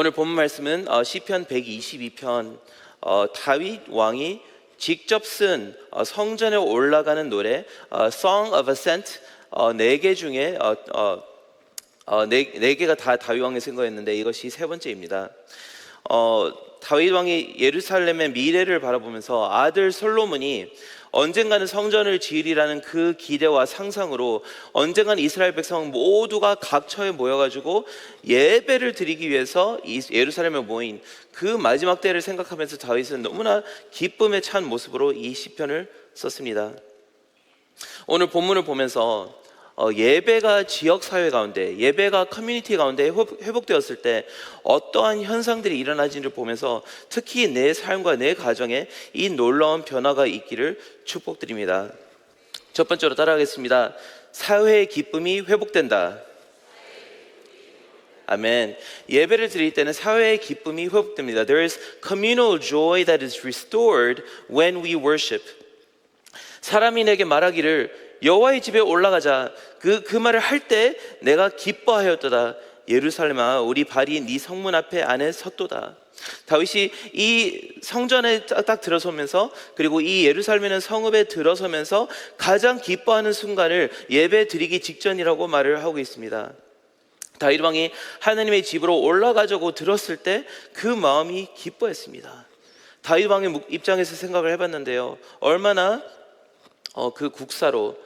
오늘 본 말씀은 시편 122편 다윗 왕이 직접 쓴 성전에 올라가는 노래 Song of Ascent 네 개 중에 네 개가 다 다윗 왕이 쓴 거였는데 이것이 세 번째입니다. 다윗 왕이 예루살렘의 미래를 바라보면서 아들 솔로몬이 언젠가는 성전을 지으리라는 그 기대와 상상으로 언젠가는 이스라엘 백성 모두가 각처에 모여가지고 예배를 드리기 위해서 이 예루살렘에 모인 그 마지막 때를 생각하면서 다윗은 너무나 기쁨에 찬 모습으로 이 시편을 썼습니다. 오늘 본문을 보면서 예배가 지역사회 가운데, 예배가 커뮤니티 가운데 회복되었을 때 어떠한 현상들이 일어나지를 보면서 특히 내 삶과 내 가정에 이 놀라운 변화가 있기를 축복드립니다. 첫 번째로 따라하겠습니다. 사회의 기쁨이 회복된다. 아멘. 예배를 드릴 때는 사회의 기쁨이 회복됩니다. There is communal joy that is restored when we worship. 사람이 내게 말하기를 여호와의 집에 올라가자. 그 말을 할 때 내가 기뻐하였도다. 예루살렘아, 우리 발이 네 성문 앞에 안에 섰도다. 다윗이 이 성전에 딱 들어서면서, 그리고 이 예루살렘의 성읍에 들어서면서 가장 기뻐하는 순간을 예배 드리기 직전이라고 말을 하고 있습니다. 다윗 왕이 하나님의 집으로 올라가자고 들었을 때 그 마음이 기뻐했습니다. 다윗 왕의 입장에서 생각을 해봤는데요, 얼마나 그 국사로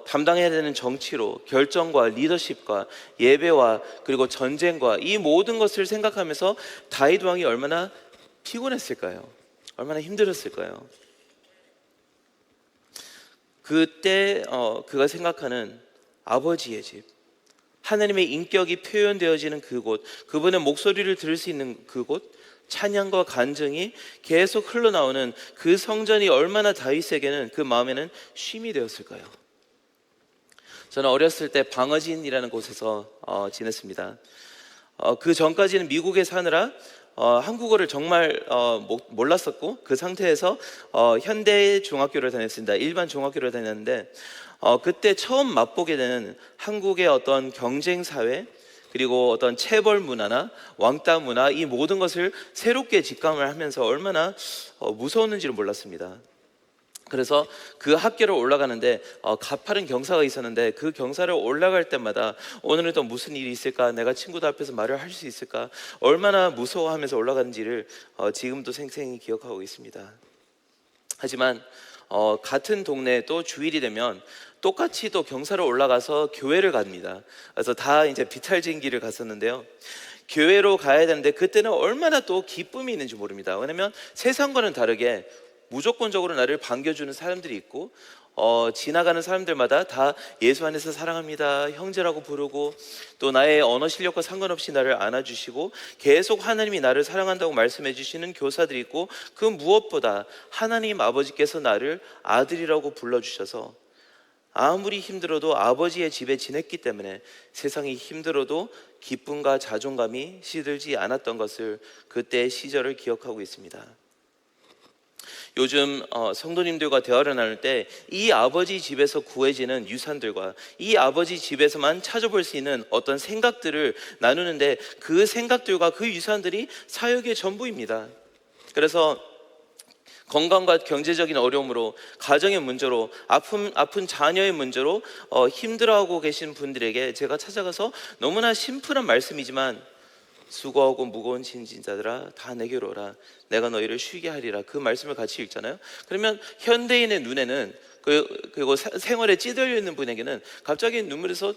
담당해야 되는 정치로 결정과 리더십과 예배와 그리고 전쟁과 이 모든 것을 생각하면서 다윗 왕이 얼마나 피곤했을까요? 얼마나 힘들었을까요? 그때 그가 생각하는 아버지의 집, 하나님의 인격이 표현되어지는 그곳, 그분의 목소리를 들을 수 있는 그곳, 찬양과 간증이 계속 흘러나오는 그 성전이 얼마나 다윗에게는, 그 마음에는 쉼이 되었을까요? 저는 어렸을 때 방어진이라는 곳에서 지냈습니다. 그 전까지는 미국에 사느라 한국어를 정말 몰랐었고, 그 상태에서 현대 중학교를 다녔습니다. 일반 중학교를 다녔는데 그때 처음 맛보게 되는 한국의 어떤 경쟁 사회, 그리고 어떤 체벌 문화나 왕따 문화, 이 모든 것을 새롭게 직감을 하면서 얼마나 무서웠는지를 몰랐습니다. 그래서 그 학교를 올라가는데 가파른 경사가 있었는데 그 경사를 올라갈 때마다 오늘은 또 무슨 일이 있을까, 내가 친구들 앞에서 말을 할 수 있을까, 얼마나 무서워하면서 올라가는지를 지금도 생생히 기억하고 있습니다. 하지만 같은 동네에 또 주일이 되면 똑같이 또 경사를 올라가서 교회를 갑니다. 그래서 다 이제 비탈진기를 갔었는데요, 교회로 가야 되는데 그때는 얼마나 또 기쁨이 있는지 모릅니다. 왜냐면 세상과는 다르게 무조건적으로 나를 반겨주는 사람들이 있고 지나가는 사람들마다 다 예수 안에서 사랑합니다, 형제라고 부르고, 또 나의 언어 실력과 상관없이 나를 안아주시고 계속 하나님이 나를 사랑한다고 말씀해 주시는 교사들이 있고, 그 무엇보다 하나님 아버지께서 나를 아들이라고 불러주셔서 아무리 힘들어도 아버지의 집에 지냈기 때문에 세상이 힘들어도 기쁨과 자존감이 시들지 않았던 것을, 그때의 시절을 기억하고 있습니다. 요즘 성도님들과 대화를 나눌 때 이 아버지 집에서 구해지는 유산들과 이 아버지 집에서만 찾아볼 수 있는 어떤 생각들을 나누는데, 그 생각들과 그 유산들이 사역의 전부입니다. 그래서 건강과 경제적인 어려움으로, 가정의 문제로, 아픈 자녀의 문제로 힘들어하고 계신 분들에게 제가 찾아가서 너무나 심플한 말씀이지만, 수고하고 무거운 짐진 자들아 다 내게로 오라, 내가 너희를 쉬게 하리라, 그 말씀을 같이 읽잖아요. 그러면 현대인의 눈에는, 그리고 생활에 찌들려 있는 분에게는 갑자기 눈에서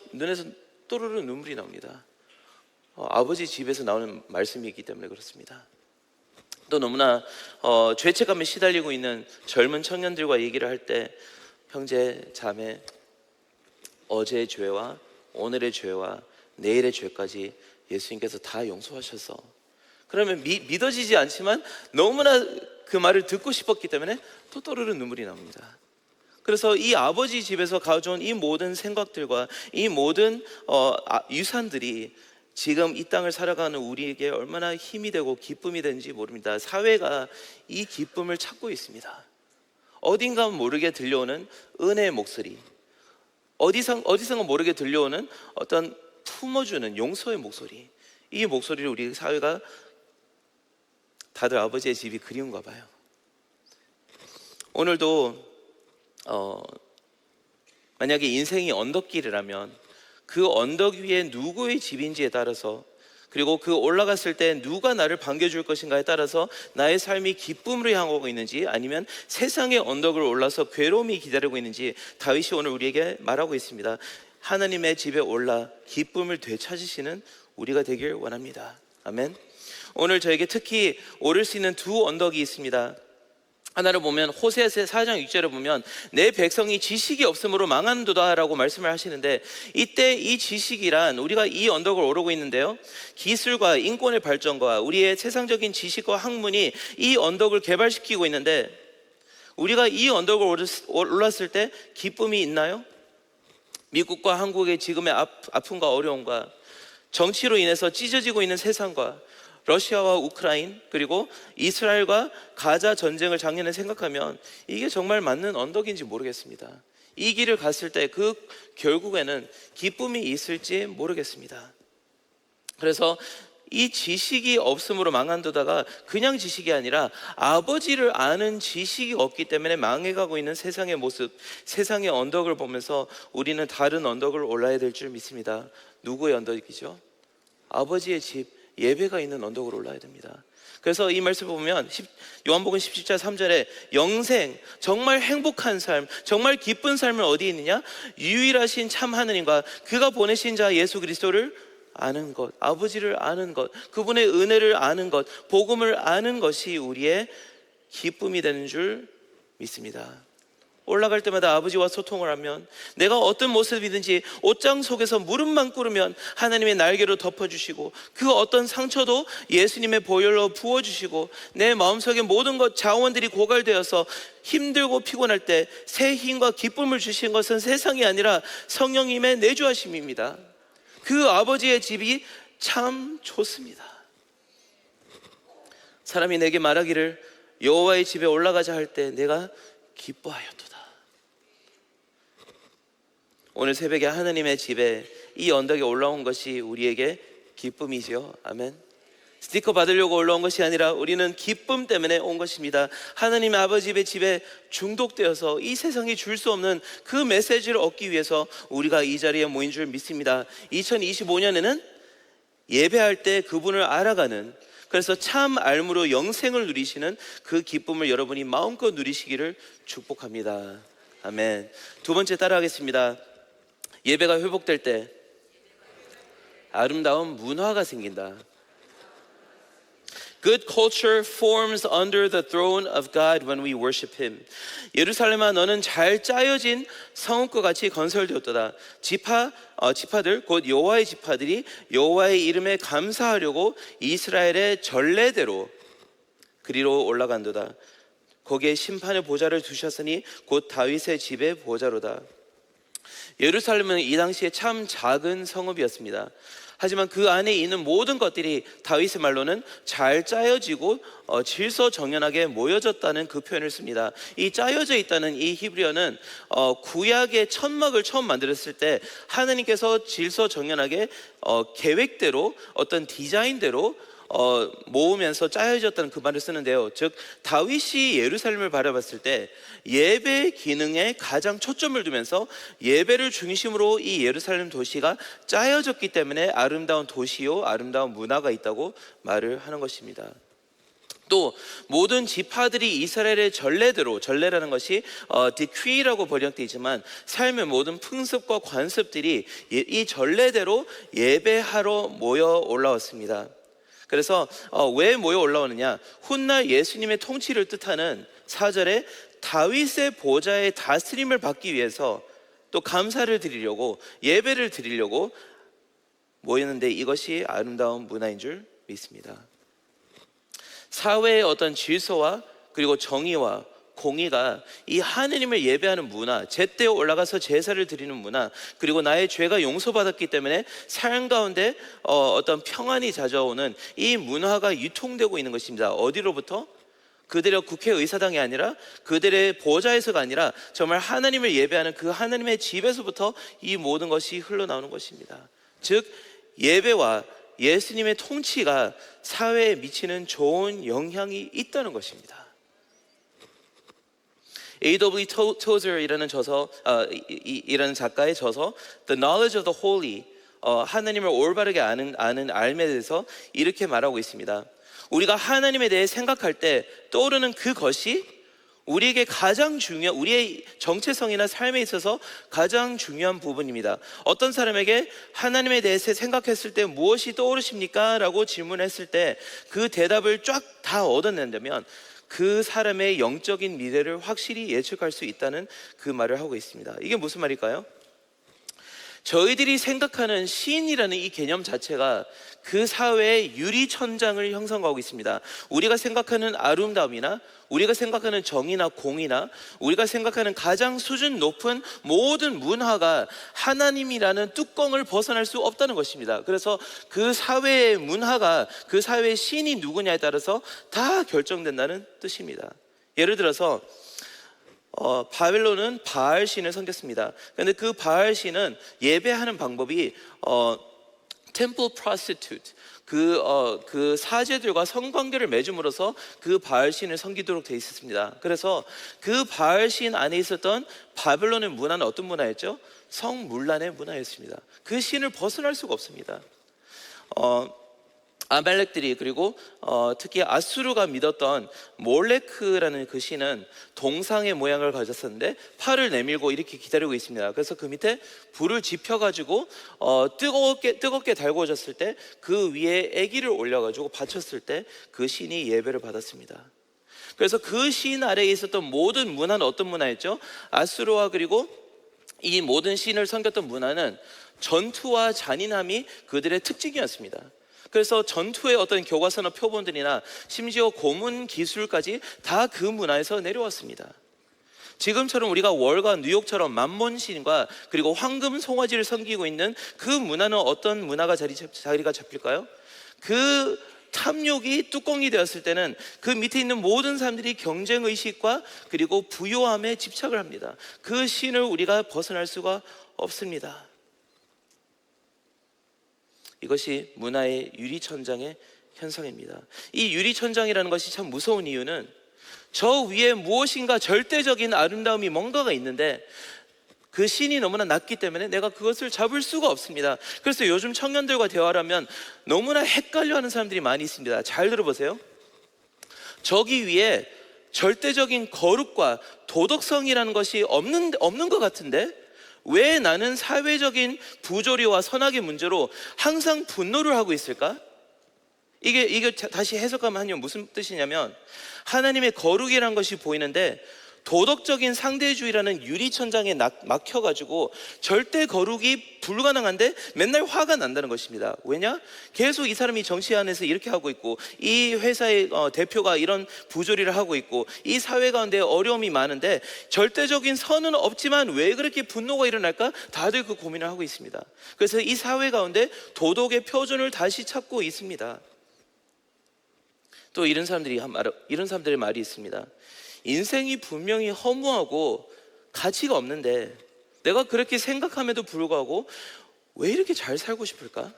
또르르 눈물이 나옵니다. 아버지 집에서 나오는 말씀이기 때문에 그렇습니다. 또 너무나 죄책감에 시달리고 있는 젊은 청년들과 얘기를 할 때, 형제, 자매, 어제의 죄와 오늘의 죄와 내일의 죄까지 예수님께서 다 용서하셔서, 그러면 믿어지지 않지만 너무나 그 말을 듣고 싶었기 때문에 또 또르르 눈물이 납니다. 그래서 이 아버지 집에서 가져온 이 모든 생각들과 이 모든 유산들이 지금 이 땅을 살아가는 우리에게 얼마나 힘이 되고 기쁨이 되는지 모릅니다. 사회가 이 기쁨을 찾고 있습니다. 어딘가 모르게 들려오는 은혜의 목소리, 어디선가 모르게 들려오는 어떤 품어주는 용서의 목소리, 이 목소리를 우리 사회가 다들 아버지의 집이 그리운가 봐요. 오늘도 만약에 인생이 언덕길이라면 그 언덕 위에 누구의 집인지에 따라서, 그리고 그 올라갔을 때 누가 나를 반겨줄 것인가에 따라서 나의 삶이 기쁨으로 향하고 있는지, 아니면 세상의 언덕을 올라서 괴로움이 기다리고 있는지 다윗이 오늘 우리에게 말하고 있습니다. 하나님의 집에 올라 기쁨을 되찾으시는 우리가 되길 원합니다. 아멘. 오늘 저에게 특히 오를 수 있는 두 언덕이 있습니다. 하나를 보면 호세아서 4장 6절에 보면 내 백성이 지식이 없으므로 망한도다 라고 말씀을 하시는데, 이때 이 지식이란, 우리가 이 언덕을 오르고 있는데요, 기술과 인권의 발전과 우리의 세상적인 지식과 학문이 이 언덕을 개발시키고 있는데, 우리가 이 언덕을 올랐을 때 기쁨이 있나요? 미국과 한국의 지금의 아픔과 어려움과 정치로 인해서 찢어지고 있는 세상과 러시아와 우크라이나, 그리고 이스라엘과 가자 전쟁을 작년에 생각하면 이게 정말 맞는 언덕인지 모르겠습니다. 이 길을 갔을 때 그 결국에는 기쁨이 있을지 모르겠습니다. 그래서 이 지식이 없음으로 망한도다가 그냥 지식이 아니라 아버지를 아는 지식이 없기 때문에 망해가고 있는 세상의 모습, 세상의 언덕을 보면서 우리는 다른 언덕을 올라야 될 줄 믿습니다. 누구의 언덕이죠? 아버지의 집, 예배가 있는 언덕으로 올라야 됩니다. 그래서 이 말씀을 보면 요한복음 17장 3절에 영생, 정말 행복한 삶, 정말 기쁜 삶은 어디에 있느냐? 유일하신 참 하느님과 그가 보내신 자 예수 그리스도를 아는 것, 아버지를 아는 것, 그분의 은혜를 아는 것, 복음을 아는 것이 우리의 기쁨이 되는 줄 믿습니다. 올라갈 때마다 아버지와 소통을 하면, 내가 어떤 모습이든지 옷장 속에서 무릎만 꿇으면 하나님의 날개로 덮어주시고, 그 어떤 상처도 예수님의 보혈로 부어주시고, 내 마음속의 모든 것 자원들이 고갈되어서 힘들고 피곤할 때 새 힘과 기쁨을 주신 것은 세상이 아니라 성령님의 내주하심입니다. 그 아버지의 집이 참 좋습니다. 사람이 내게 말하기를 여호와의 집에 올라가자 할 때 내가 기뻐하였도다. 오늘 새벽에 하나님의 집에, 이 언덕에 올라온 것이 우리에게 기쁨이죠. 아멘. 스티커 받으려고 올라온 것이 아니라 우리는 기쁨 때문에 온 것입니다. 하나님 아버지의 집에 중독되어서 이 세상이 줄 수 없는 그 메시지를 얻기 위해서 우리가 이 자리에 모인 줄 믿습니다. 2025년에는 예배할 때 그분을 알아가는, 그래서 참 알므로 영생을 누리시는 그 기쁨을 여러분이 마음껏 누리시기를 축복합니다. 아멘. 두 번째 따라하겠습니다. 예배가 회복될 때 아름다운 문화가 생긴다. Good culture forms under the throne of God when we worship Him. 예루살렘아, 너는 잘 짜여진 성읍과 같이 건설되었도다. 지파들 곧 여호와의 지파들이 여호와의 이름에 감사하려고 이스라엘의 전례대로 그리로 올라간도다. 거기에 심판의 보좌를 두셨으니 곧 다윗의 집의 보좌로다. 예루살렘은 이 당시에 참 작은 성읍이었습니다. 하지만 그 안에 있는 모든 것들이 다윗의 말로는 잘 짜여지고 질서정연하게 모여졌다는 그 표현을 씁니다. 이 짜여져 있다는 이 히브리어는 구약의 천막을 처음 만들었을 때 하나님께서 질서정연하게 계획대로, 어떤 디자인대로 모으면서 짜여졌다는 그 말을 쓰는데요. 즉 다윗이 예루살렘을 바라봤을 때 예배 기능에 가장 초점을 두면서 예배를 중심으로 이 예루살렘 도시가 짜여졌기 때문에 아름다운 도시요, 아름다운 문화가 있다고 말을 하는 것입니다. 또 모든 지파들이 이스라엘의 전례대로, 전례라는 것이 decree라고 번역되어 있지만 삶의 모든 풍습과 관습들이 이 전례대로 예배하러 모여 올라왔습니다. 그래서 왜 모여 올라오느냐? 훗날 예수님의 통치를 뜻하는 4절에 다윗의 보좌의 다스림을 받기 위해서 또 감사를 드리려고, 예배를 드리려고 모였는데, 이것이 아름다운 문화인 줄 믿습니다. 사회의 어떤 질서와 그리고 정의와 공의가 이 하느님을 예배하는 문화, 제때에 올라가서 제사를 드리는 문화, 그리고 나의 죄가 용서받았기 때문에 삶 가운데 어떤 평안이 찾아오는 이 문화가 유통되고 있는 것입니다. 어디로부터? 그들의 국회의사당이 아니라, 그들의 보좌에서가 아니라 정말 하나님을 예배하는 그 하나님의 집에서부터 이 모든 것이 흘러나오는 것입니다. 즉 예배와 예수님의 통치가 사회에 미치는 좋은 영향이 있다는 것입니다. A.W. Tozer이라는 이라는 작가의 저서 The Knowledge of the Holy, 하나님을 올바르게 아는 알에 대해서 이렇게 말하고 있습니다. 우리가 하나님에 대해 생각할 때 떠오르는 그것이 우리에게 우리의 정체성이나 삶에 있어서 가장 중요한 부분입니다. 어떤 사람에게 하나님에 대해서 생각했을 때 무엇이 떠오르십니까? 라고 질문했을 때 그 대답을 쫙 다 얻어낸다면 그 사람의 영적인 미래를 확실히 예측할 수 있다는 그 말을 하고 있습니다. 이게 무슨 말일까요? 저희들이 생각하는 시인이라는 이 개념 자체가 그 사회의 유리천장을 형성하고 있습니다. 우리가 생각하는 아름다움이나 우리가 생각하는 정의나 공의나 우리가 생각하는 가장 수준 높은 모든 문화가 하나님이라는 뚜껑을 벗어날 수 없다는 것입니다. 그래서 그 사회의 문화가 그 사회의 시인이 누구냐에 따라서 다 결정된다는 뜻입니다. 예를 들어서 바벨론은 바알 신을 섬겼습니다. 그런데 그 바알 신은 예배하는 방법이 temple prostitute, 그 사제들과 성관계를 맺음으로써 그 바알 신을 섬기도록 되어 있었습니다. 그래서 그 바알 신 안에 있었던 바벨론의 문화는 어떤 문화였죠? 성문란의 문화였습니다. 그 신을 벗어날 수가 없습니다. 아말렉들이 그리고 특히 아수르가 믿었던 몰레크라는 그 신은 동상의 모양을 가졌었는데 팔을 내밀고 이렇게 기다리고 있습니다. 그래서 그 밑에 불을 지펴가지고 뜨겁게 달궈졌을 때 그 위에 아기를 올려가지고 바쳤을 때 그 신이 예배를 받았습니다. 그래서 그 신 아래에 있었던 모든 문화는 어떤 문화였죠? 아수르와 그리고 이 모든 신을 섬겼던 문화는 전투와 잔인함이 그들의 특징이었습니다. 그래서 전투의 어떤 교과서나 표본들이나 심지어 고문 기술까지 다 그 문화에서 내려왔습니다. 지금처럼 우리가 월과 뉴욕처럼 만몬신과 그리고 황금 송아지를 섬기고 있는 그 문화는 어떤 문화가 자리가 잡힐까요? 그 탐욕이 뚜껑이 되었을 때는 그 밑에 있는 모든 사람들이 경쟁의식과 그리고 부요함에 집착을 합니다. 그 신을 우리가 벗어날 수가 없습니다. 이것이 문화의 유리천장의 현상입니다. 이 유리천장이라는 것이 참 무서운 이유는 저 위에 무엇인가 절대적인 아름다움이 뭔가가 있는데 그 신이 너무나 낮기 때문에 내가 그것을 잡을 수가 없습니다. 그래서 요즘 청년들과 대화를 하면 너무나 헷갈려하는 사람들이 많이 있습니다. 잘 들어보세요. 저기 위에 절대적인 거룩과 도덕성이라는 것이 없는 것 같은데 왜 나는 사회적인 부조리와 선악의 문제로 항상 분노를 하고 있을까? 이게 다시 해석하면 무슨 뜻이냐면 하나님의 거룩이라는 것이 보이는데 도덕적인 상대주의라는 유리천장에 막혀가지고 절대 거룩이 불가능한데 맨날 화가 난다는 것입니다. 왜냐? 계속 이 사람이 정치 안에서 이렇게 하고 있고 이 회사의 대표가 이런 부조리를 하고 있고 이 사회 가운데 어려움이 많은데 절대적인 선은 없지만 왜 그렇게 분노가 일어날까? 다들 그 고민을 하고 있습니다. 그래서 이 사회 가운데 도덕의 표준을 다시 찾고 있습니다. 또 이런 사람들의 말이 있습니다. 인생이 분명히 허무하고 가치가 없는데 내가 그렇게 생각함에도 불구하고 왜 이렇게 잘 살고 싶을까?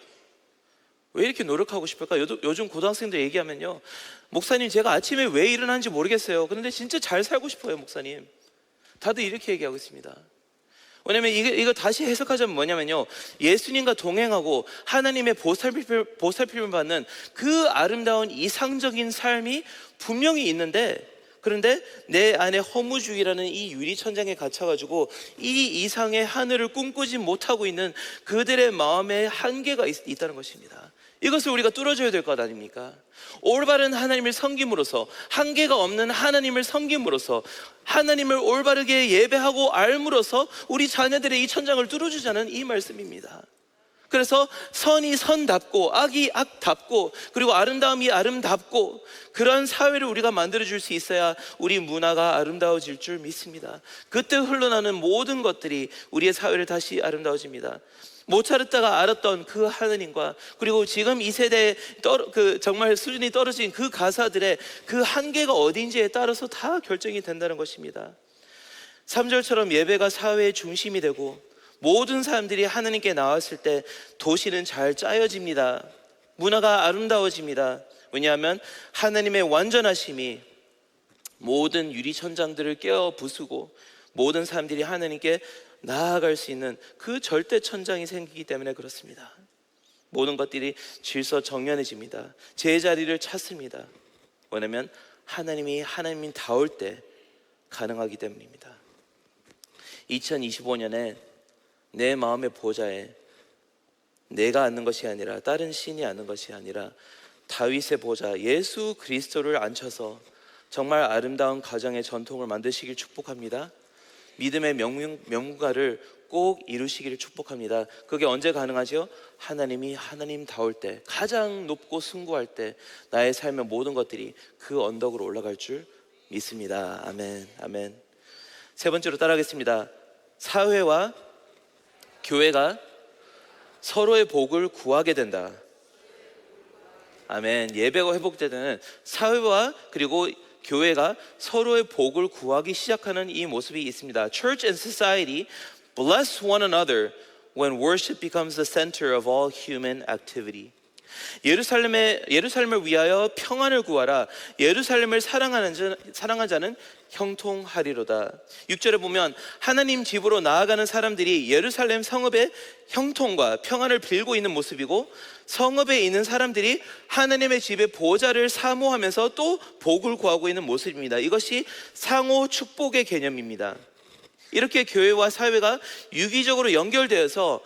왜 이렇게 노력하고 싶을까? 요즘 고등학생들 얘기하면요, 목사님 제가 아침에 왜 일어나는지 모르겠어요. 그런데 진짜 잘 살고 싶어요 목사님. 다들 이렇게 얘기하고 있습니다. 왜냐면 이거 다시 해석하자면 뭐냐면요, 예수님과 동행하고 하나님의 보살핌을 받는 그 아름다운 이상적인 삶이 분명히 있는데 그런데 내 안에 허무주의라는 이 유리천장에 갇혀가지고 이 이상의 하늘을 꿈꾸지 못하고 있는 그들의 마음에 한계가 있다는 것입니다. 이것을 우리가 뚫어줘야 될 것 아닙니까? 올바른 하나님을 섬김으로써, 한계가 없는 하나님을 섬김으로써, 하나님을 올바르게 예배하고 알므로써 우리 자녀들의 이 천장을 뚫어주자는 이 말씀입니다. 그래서 선이 선답고 악이 악답고 그리고 아름다움이 아름답고 그런 사회를 우리가 만들어줄 수 있어야 우리 문화가 아름다워질 줄 믿습니다. 그때 흘러나는 모든 것들이 우리의 사회를 다시 아름다워집니다. 모차르트가 알았던 그 하나님과 그리고 지금 이 세대에 정말 수준이 떨어진 그 가사들의 그 한계가 어딘지에 따라서 다 결정이 된다는 것입니다. 3절처럼 예배가 사회의 중심이 되고 모든 사람들이 하나님께 나왔을 때 도시는 잘 짜여집니다. 문화가 아름다워집니다. 왜냐하면 하나님의 완전하심이 모든 유리천장들을 깨어 부수고 모든 사람들이 하나님께 나아갈 수 있는 그 절대 천장이 생기기 때문에 그렇습니다. 모든 것들이 질서정연해집니다. 제자리를 찾습니다. 왜냐하면 하나님이 하나님다울 때 가능하기 때문입니다. 2025년에 내 마음의 보좌에 내가 앉는 것이 아니라 다른 신이 앉는 것이 아니라 다윗의 보좌 예수 그리스도를 앉혀서 정말 아름다운 가정의 전통을 만드시길 축복합니다. 믿음의 명문가를 꼭 이루시기를 축복합니다. 그게 언제 가능하죠? 하나님이 하나님다울 때, 가장 높고 숭고할 때 나의 삶의 모든 것들이 그 언덕으로 올라갈 줄 믿습니다. 아멘, 아멘. 세 번째로 따라하겠습니다. 사회와 교회가 서로의 복을 구하게 된다. 아멘. 예배가 회복되는 사회와 그리고 교회가 서로의 복을 구하기 시작하는 이 모습이 있습니다. Church and society bless one another when worship becomes the center of all human activity. 예루살렘을 위하여 평안을 구하라. 예루살렘을 사랑하는 자는 형통하리로다. 6절에 보면 하나님 집으로 나아가는 사람들이 예루살렘 성읍의 형통과 평안을 빌고 있는 모습이고, 성읍에 있는 사람들이 하나님의 집의 보좌를 사모하면서 또 복을 구하고 있는 모습입니다. 이것이 상호 축복의 개념입니다. 이렇게 교회와 사회가 유기적으로 연결되어서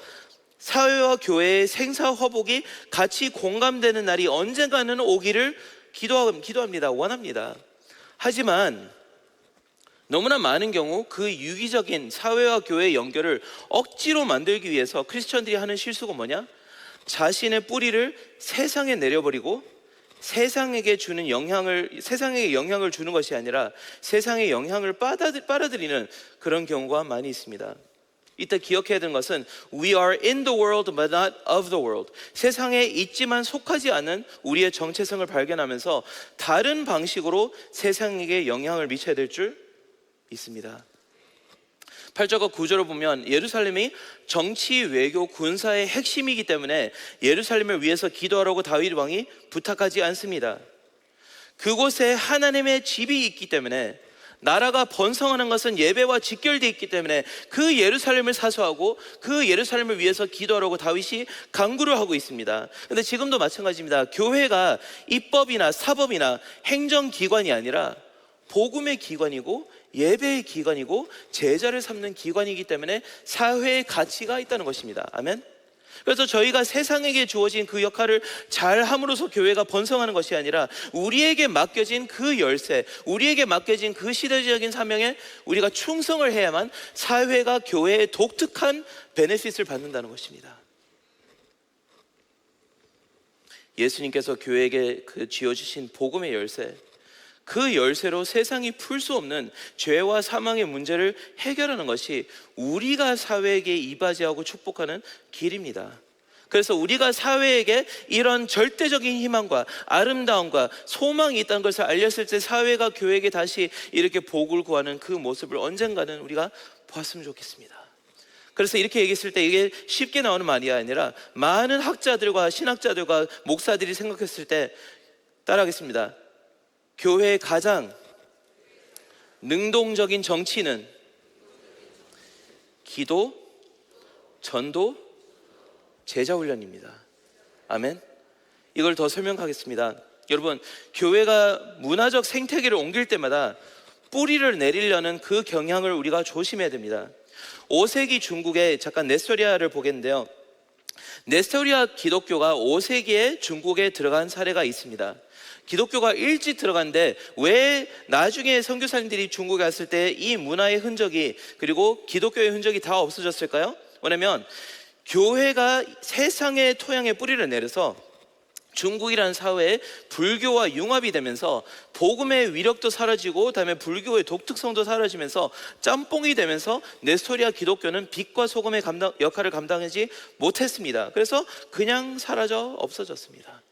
사회와 교회의 생사화복이 같이 공감되는 날이 언젠가는 오기를 기도합니다. 원합니다. 하지만 너무나 많은 경우 그 유기적인 사회와 교회의 연결을 억지로 만들기 위해서 크리스천들이 하는 실수가 뭐냐? 자신의 뿌리를 세상에 내려버리고 세상에게 영향을 주는 것이 아니라 세상의 영향을 빨아들이는 그런 경우가 많이 있습니다. 이때 기억해야 되는 것은 We are in the world but not of the world. 세상에 있지만 속하지 않은 우리의 정체성을 발견하면서 다른 방식으로 세상에게 영향을 미쳐야 될 줄 믿습니다. 8절과 9절을 보면 예루살렘이 정치, 외교, 군사의 핵심이기 때문에 예루살렘을 위해서 기도하라고 다윗 왕이 부탁하지 않습니다. 그곳에 하나님의 집이 있기 때문에, 나라가 번성하는 것은 예배와 직결되어 있기 때문에 그 예루살렘을 사수하고 그 예루살렘을 위해서 기도하라고 다윗이 강구를 하고 있습니다. 그런데 지금도 마찬가지입니다. 교회가 입법이나 사법이나 행정기관이 아니라 복음의 기관이고 예배의 기관이고 제자를 삼는 기관이기 때문에 사회의 가치가 있다는 것입니다. 아멘. 그래서 저희가 세상에게 주어진 그 역할을 잘 함으로써 교회가 번성하는 것이 아니라 우리에게 맡겨진 그 열쇠, 우리에게 맡겨진 그 시대적인 사명에 우리가 충성을 해야만 사회가 교회의 독특한 베네핏을 받는다는 것입니다. 예수님께서 교회에게 그 쥐어주신 복음의 열쇠, 그 열쇠로 세상이 풀 수 없는 죄와 사망의 문제를 해결하는 것이 우리가 사회에게 이바지하고 축복하는 길입니다. 그래서 우리가 사회에게 이런 절대적인 희망과 아름다움과 소망이 있다는 것을 알렸을 때 사회가 교회에게 다시 이렇게 복을 구하는 그 모습을 언젠가는 우리가 보았으면 좋겠습니다. 그래서 이렇게 얘기했을 때 이게 쉽게 나오는 말이 아니라 많은 학자들과 신학자들과 목사들이 생각했을 때 따라하겠습니다. 교회의 가장 능동적인 정치는 기도, 전도, 제자훈련입니다. 아멘. 이걸 더 설명하겠습니다. 여러분, 교회가 문화적 생태계를 옮길 때마다 뿌리를 내리려는 그 경향을 우리가 조심해야 됩니다. 5세기 중국의 잠깐 네스토리아를 보겠는데요. 네스토리아 기독교가 5세기에 중국에 들어간 사례가 있습니다. 기독교가 일찍 들어갔는데 왜 나중에 선교사님들이 중국에 왔을 때 이 문화의 흔적이 그리고 기독교의 흔적이 다 없어졌을까요? 왜냐하면 교회가 세상의 토양에 뿌리를 내려서 중국이라는 사회에 불교와 융합이 되면서 복음의 위력도 사라지고 그다음에 불교의 독특성도 사라지면서 짬뽕이 되면서 네스토리아 기독교는 빛과 소금의 역할을 감당하지 못했습니다. 그래서 그냥 사라져 없어졌습니다.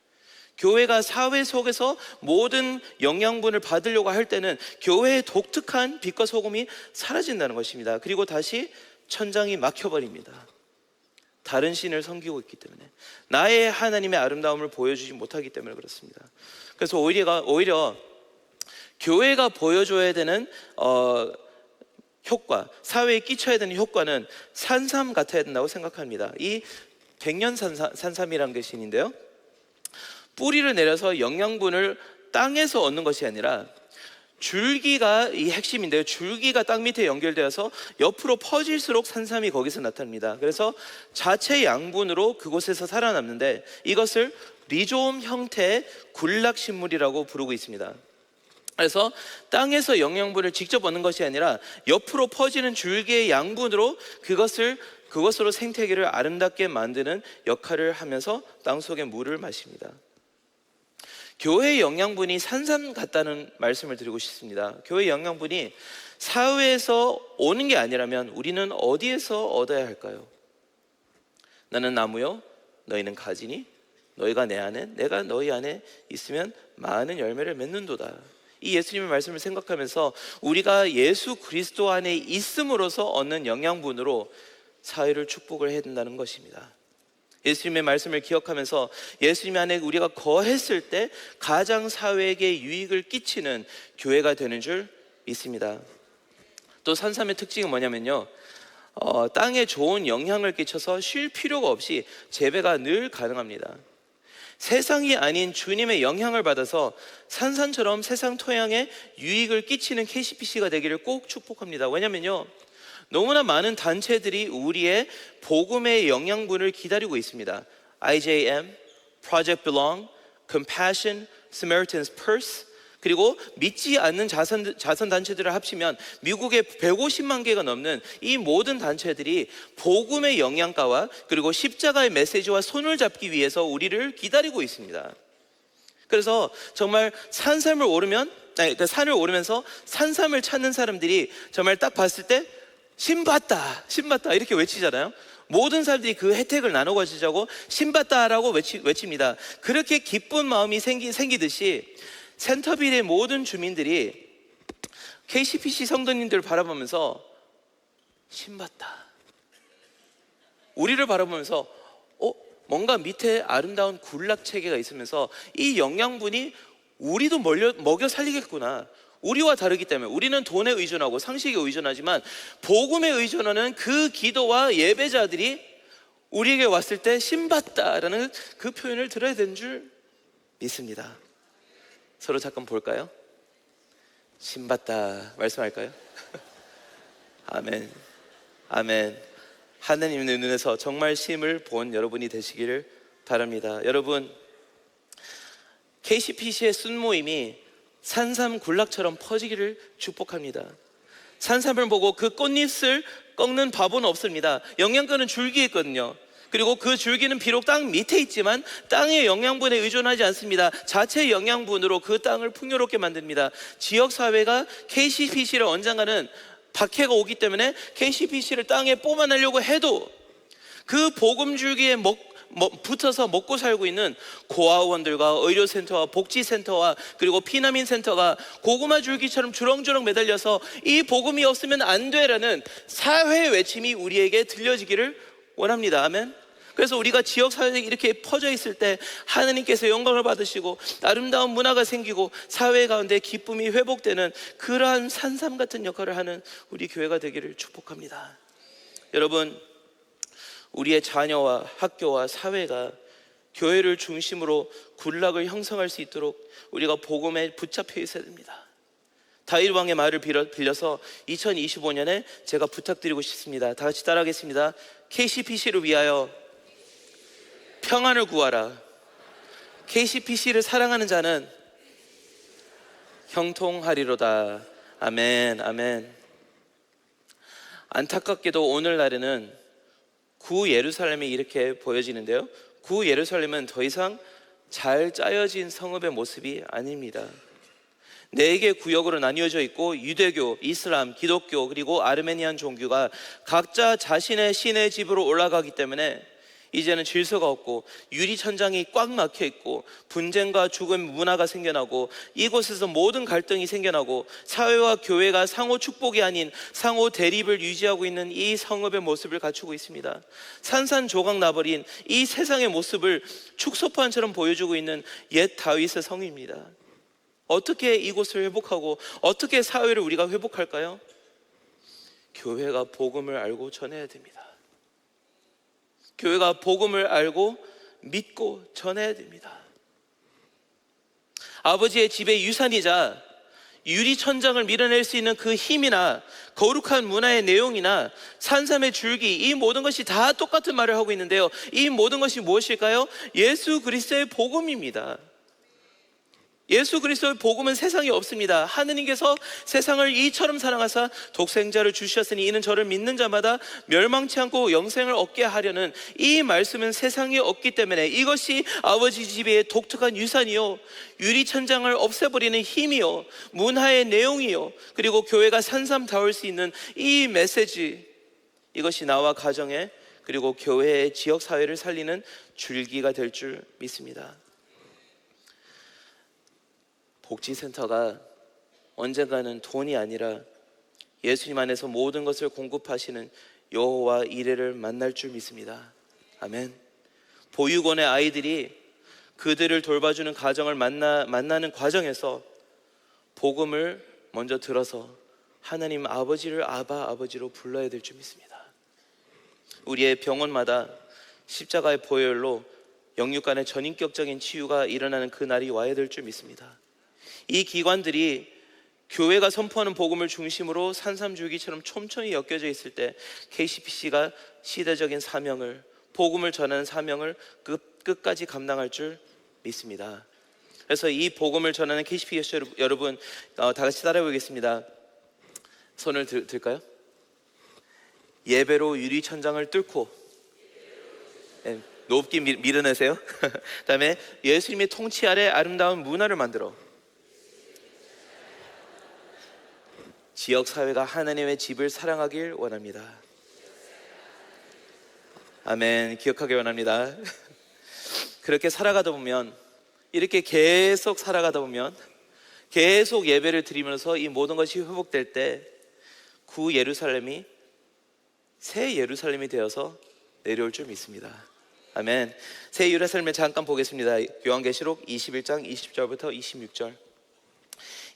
교회가 사회 속에서 모든 영양분을 받으려고 할 때는 교회의 독특한 빛과 소금이 사라진다는 것입니다. 그리고 다시 천장이 막혀버립니다. 다른 신을 섬기고 있기 때문에, 나의 하나님의 아름다움을 보여주지 못하기 때문에 그렇습니다. 그래서 오히려 교회가 보여줘야 되는 효과, 사회에 끼쳐야 되는 효과는 산삼 같아야 된다고 생각합니다. 이 백년 산삼이라는 게 신인데요, 뿌리를 내려서 영양분을 땅에서 얻는 것이 아니라 줄기가 이 핵심인데요, 줄기가 땅 밑에 연결되어서 옆으로 퍼질수록 산삼이 거기서 나타납니다. 그래서 자체 양분으로 그곳에서 살아남는데, 이것을 리조움 형태의 군락식물이라고 부르고 있습니다. 그래서 땅에서 영양분을 직접 얻는 것이 아니라 옆으로 퍼지는 줄기의 양분으로 그것으로 생태계를 아름답게 만드는 역할을 하면서 땅속의 물을 마십니다. 교회의 영양분이 산삼 같다는 말씀을 드리고 싶습니다. 교회의 영양분이 사회에서 오는 게 아니라면 우리는 어디에서 얻어야 할까요? 나는 나무요, 너희는 가지니 너희가 내 안에, 내가 너희 안에 있으면 많은 열매를 맺는도다. 이 예수님의 말씀을 생각하면서 우리가 예수 그리스도 안에 있음으로써 얻는 영양분으로 사회를 축복을 해야 된다는 것입니다. 예수님의 말씀을 기억하면서 예수님 안에 우리가 거했을 때 가장 사회에게 유익을 끼치는 교회가 되는 줄 믿습니다. 또 산삼의 특징은 뭐냐면요, 땅에 좋은 영향을 끼쳐서 쉴 필요가 없이 재배가 늘 가능합니다. 세상이 아닌 주님의 영향을 받아서 산삼처럼 세상 토양에 유익을 끼치는 KCPC가 되기를 꼭 축복합니다. 왜냐면요, 너무나 많은 단체들이 우리의 복음의 영양분을 기다리고 있습니다. IJM, Project Belong, Compassion, Samaritan's Purse, 그리고 믿지 않는 자선 단체들을 합치면 미국에 150만 개가 넘는 이 모든 단체들이 복음의 영양가와 그리고 십자가의 메시지와 손을 잡기 위해서 우리를 기다리고 있습니다. 그래서 정말 산을 오르면서 산삼을 찾는 사람들이 정말 딱 봤을 때 신받다, 신받다 이렇게 외치잖아요. 모든 사람들이 그 혜택을 나눠 가지자고 신받다라고 외칩니다. 그렇게 기쁜 마음이 생기듯이 센터빌의 모든 주민들이 KCPC 성도님들을 바라보면서 신받다, 우리를 바라보면서 뭔가 밑에 아름다운 군락 체계가 있으면서 이 영양분이 우리도 먹여 살리겠구나. 우리와 다르기 때문에 우리는 돈에 의존하고 상식에 의존하지만 복음에 의존하는 그 기도와 예배자들이 우리에게 왔을 때 신받다라는 그 표현을 들어야 되는 줄 믿습니다. 서로 잠깐 볼까요? 신받다 말씀할까요? 아멘, 아멘. 하나님의 눈에서 정말 심을 본 여러분이 되시기를 바랍니다. 여러분, KCPC의 순모임이 산삼 군락처럼 퍼지기를 축복합니다. 산삼을 보고 그 꽃잎을 꺾는 바보는 없습니다. 영양가는 줄기에 있거든요. 그리고 그 줄기는 비록 땅 밑에 있지만 땅의 영양분에 의존하지 않습니다. 자체 영양분으로 그 땅을 풍요롭게 만듭니다. 지역사회가 KCPC를 언젠가는 박해가 오기 때문에 KCPC를 땅에 뽑아내려고 해도 그 복음 줄기에 붙어서 먹고 살고 있는 고아원들과 의료센터와 복지센터와 그리고 피난민 센터가 고구마 줄기처럼 주렁주렁 매달려서 이 복음이 없으면 안 돼라는 사회의 외침이 우리에게 들려지기를 원합니다. 아멘. 그래서 우리가 지역사회에 이렇게 퍼져 있을 때 하나님께서 영광을 받으시고 아름다운 문화가 생기고 사회 가운데 기쁨이 회복되는 그러한 산삼 같은 역할을 하는 우리 교회가 되기를 축복합니다. 여러분, 우리의 자녀와 학교와 사회가 교회를 중심으로 군락을 형성할 수 있도록 우리가 복음에 붙잡혀 있어야 됩니다. 다윗 왕의 말을 빌려서 2025년에 제가 부탁드리고 싶습니다. 다 같이 따라하겠습니다. KCPC를 위하여 평안을 구하라. KCPC를 사랑하는 자는 형통하리로다. 아멘, 아멘. 안타깝게도 오늘날에는 구 예루살렘이 이렇게 보여지는데요, 구 예루살렘은 더 이상 잘 짜여진 성읍의 모습이 아닙니다. 4개 구역으로 나뉘어져 있고 유대교, 이슬람, 기독교 그리고 아르메니안 종교가 각자 자신의 신의 집으로 올라가기 때문에 이제는 질서가 없고 유리천장이 꽉 막혀 있고 분쟁과 죽음 문화가 생겨나고 이곳에서 모든 갈등이 생겨나고 사회와 교회가 상호 축복이 아닌 상호 대립을 유지하고 있는 이 성읍의 모습을 갖추고 있습니다. 산산조각 나버린 이 세상의 모습을 축소판처럼 보여주고 있는 옛 다윗의 성입니다. 어떻게 이곳을 회복하고 어떻게 사회를 우리가 회복할까요? 교회가 복음을 알고 전해야 됩니다. 교회가 복음을 알고 믿고 전해야 됩니다. 아버지의 집의 유산이자 유리천장을 밀어낼 수 있는 그 힘이나 거룩한 문화의 내용이나 산삼의 줄기, 이 모든 것이 다 똑같은 말을 하고 있는데요, 이 모든 것이 무엇일까요? 예수 그리스도의 복음입니다. 예수 그리스도의 복음은 세상에 없습니다. 하느님께서 세상을 이처럼 사랑하사 독생자를 주셨으니 이는 저를 믿는 자마다 멸망치 않고 영생을 얻게 하려는 이 말씀은 세상에 없기 때문에 이것이 아버지 집의 독특한 유산이요, 유리천장을 없애버리는 힘이요, 문화의 내용이요, 그리고 교회가 산삼다울 수 있는 이 메시지, 이것이 나와 가정에 그리고 교회의 지역사회를 살리는 줄기가 될 줄 믿습니다. 복지센터가 언젠가는 돈이 아니라 예수님 안에서 모든 것을 공급하시는 여호와 이레를 만날 줄 믿습니다. 아멘. 보육원의 아이들이 그들을 돌봐주는 가정을 만나는 과정에서 복음을 먼저 들어서 하나님 아버지를 아바 아버지로 불러야 될 줄 믿습니다. 우리의 병원마다 십자가의 보혈로 영육 간의 전인격적인 치유가 일어나는 그 날이 와야 될 줄 믿습니다. 이 기관들이 교회가 선포하는 복음을 중심으로 산삼줄기처럼 촘촘히 엮여져 있을 때 KCPC가 시대적인 사명을, 복음을 전하는 사명을 끝까지 감당할 줄 믿습니다. 그래서 이 복음을 전하는 KCPC 여러분, 다 같이 따라해 보겠습니다. 손을 들까요? 예배로 유리천장을 뚫고, 높게 밀어내세요. 그 다음에 예수님의 통치 아래 아름다운 문화를 만들어 지역사회가 하나님의 집을 사랑하길 원합니다. 아멘. 기억하길 원합니다. 그렇게 살아가다 보면, 이렇게 계속 살아가다 보면, 계속 예배를 드리면서 이 모든 것이 회복될 때 구 예루살렘이 새 예루살렘이 되어서 내려올 줄 믿습니다. 아멘. 새 예루살렘을 잠깐 보겠습니다. 요한계시록 21장 20절부터 26절.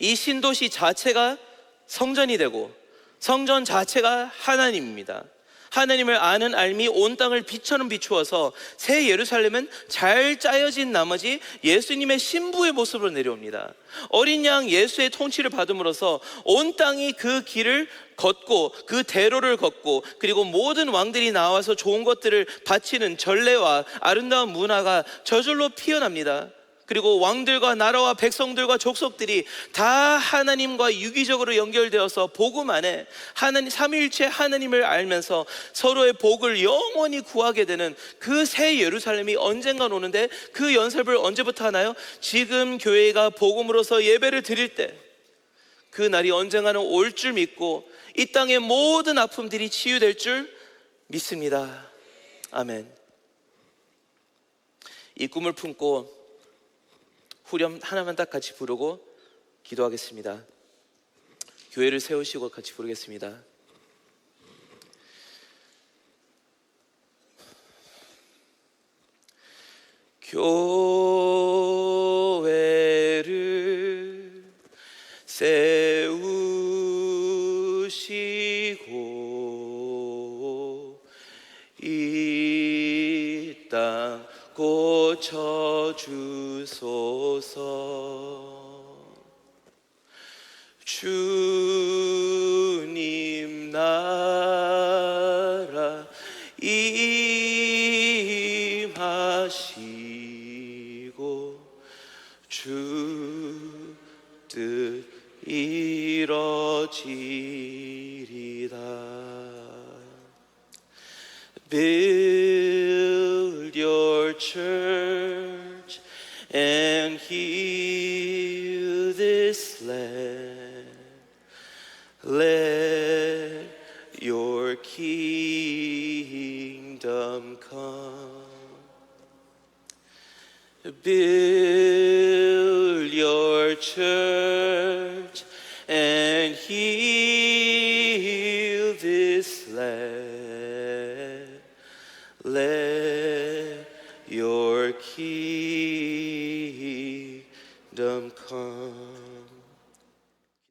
이 신도시 자체가 성전이 되고 성전 자체가 하나님입니다. 하나님을 아는 알미 온 땅을 빛처럼 비추어서 새 예루살렘은 잘 짜여진 나머지 예수님의 신부의 모습으로 내려옵니다. 어린 양 예수의 통치를 받음으로써 온 땅이 그 길을 걷고 그 대로를 걷고, 그리고 모든 왕들이 나와서 좋은 것들을 바치는 전례와 아름다운 문화가 저절로 피어납니다. 그리고 왕들과 나라와 백성들과 족속들이 다 하나님과 유기적으로 연결되어서 복음 안에 하나님, 삼위일체 하나님을 알면서 서로의 복을 영원히 구하게 되는 그 새 예루살렘이 언젠간 오는데, 그 연습을 언제부터 하나요? 지금 교회가 복음으로서 예배를 드릴 때 그 날이 언젠가는 올 줄 믿고 이 땅의 모든 아픔들이 치유될 줄 믿습니다. 아멘. 이 꿈을 품고 후렴 하나만 딱 같이 부르고 기도하겠습니다. 교회를 세우시고 같이 부르겠습니다. 교회를 세우시고 이 땅 고쳐주소서. 주님 나라 임하시고 주 뜻 이뤄지리다. Build your church and heal this land. Let your kingdom come. build your church and heal this land. Let your kingdom come.